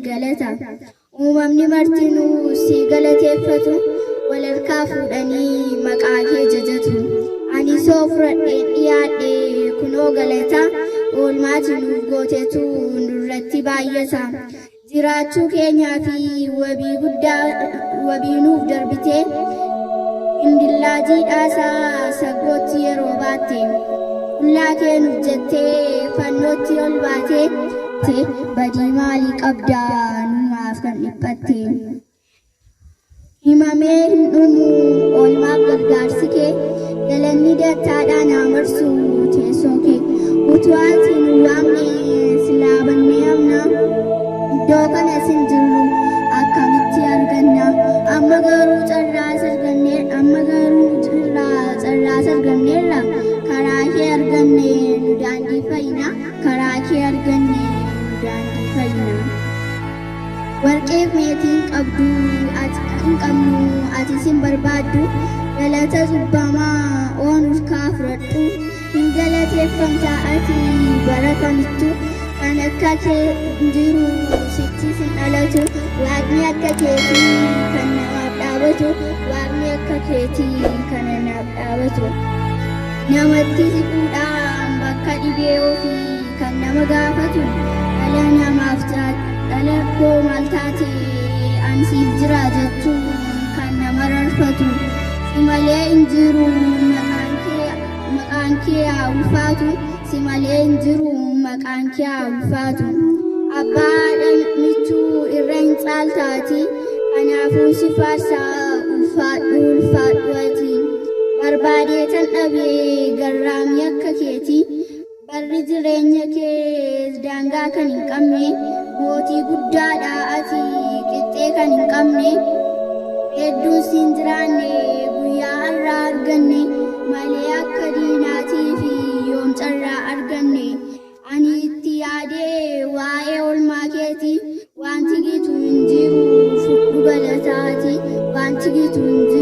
galata uumamni martinuu si galateeffatu wal harkaa fuudhanii maqaa kee jajatu ani soo fudhadhee dhiyaadhe kunoo galata oolmaati nuuf gootetu nurratti baay'ata jiraachuu keenyaa fi wabii nuuf darbitee indillaatii dhaasaa saggootti yeroo baatte qullaa kee nuuf jettee fannootti ol baatee badii maalii qabdaa numaaf kan dhiphatte himamee hin dhumu oolmaaf gargaarsi kee galanni dattaadhaan haa marsu teessoo kee utuu ati nu waamne silaa bannee hamna iddoo kanas hin jirru akkamitti arganna amma garuu carraa sarganneerra karaa kee arganne nu daandii fayyina karaa kee arganne nu daandii fayyina warqeef meetiin qabdu ati hin qabnu ati sin barbaaddu galata cubbamaa oonuuf kaafradhu hin galateeffamta ati bara kamittu kan akka kee jiru sitti sin dhalatu waaqni akka keetii kan namaaf dhaabatu waaqni akka keetii kan namaaf dhaabatu namatti siquudhaan bakka dhibee ofii kan nama gaafatu dhala namaaf dhala koo maal taate ansiif jira jechuun kan nama rarfatu si malee hin jiru maqaan kee haa ulfaatu si malee hin jiru maqaan kee haa ulfaatu abbaa michuu irra hin caaltaati kanaafuu si faarsaa ulfaadhu ati barbaadee tan dhabee garraamii akka keetii barri jireenya kee daangaa kan hin qabne mootii guddaadha ati qixxee kan hin qabne hedduun siin jiraanne guyyaa har'aa arganne malee akka diinaatii fi yoom carraa arganne ani itti yaadee waa'ee oolmaa keetii wanti gitu hin jiru fudhu galataati wanti gitu hin jiru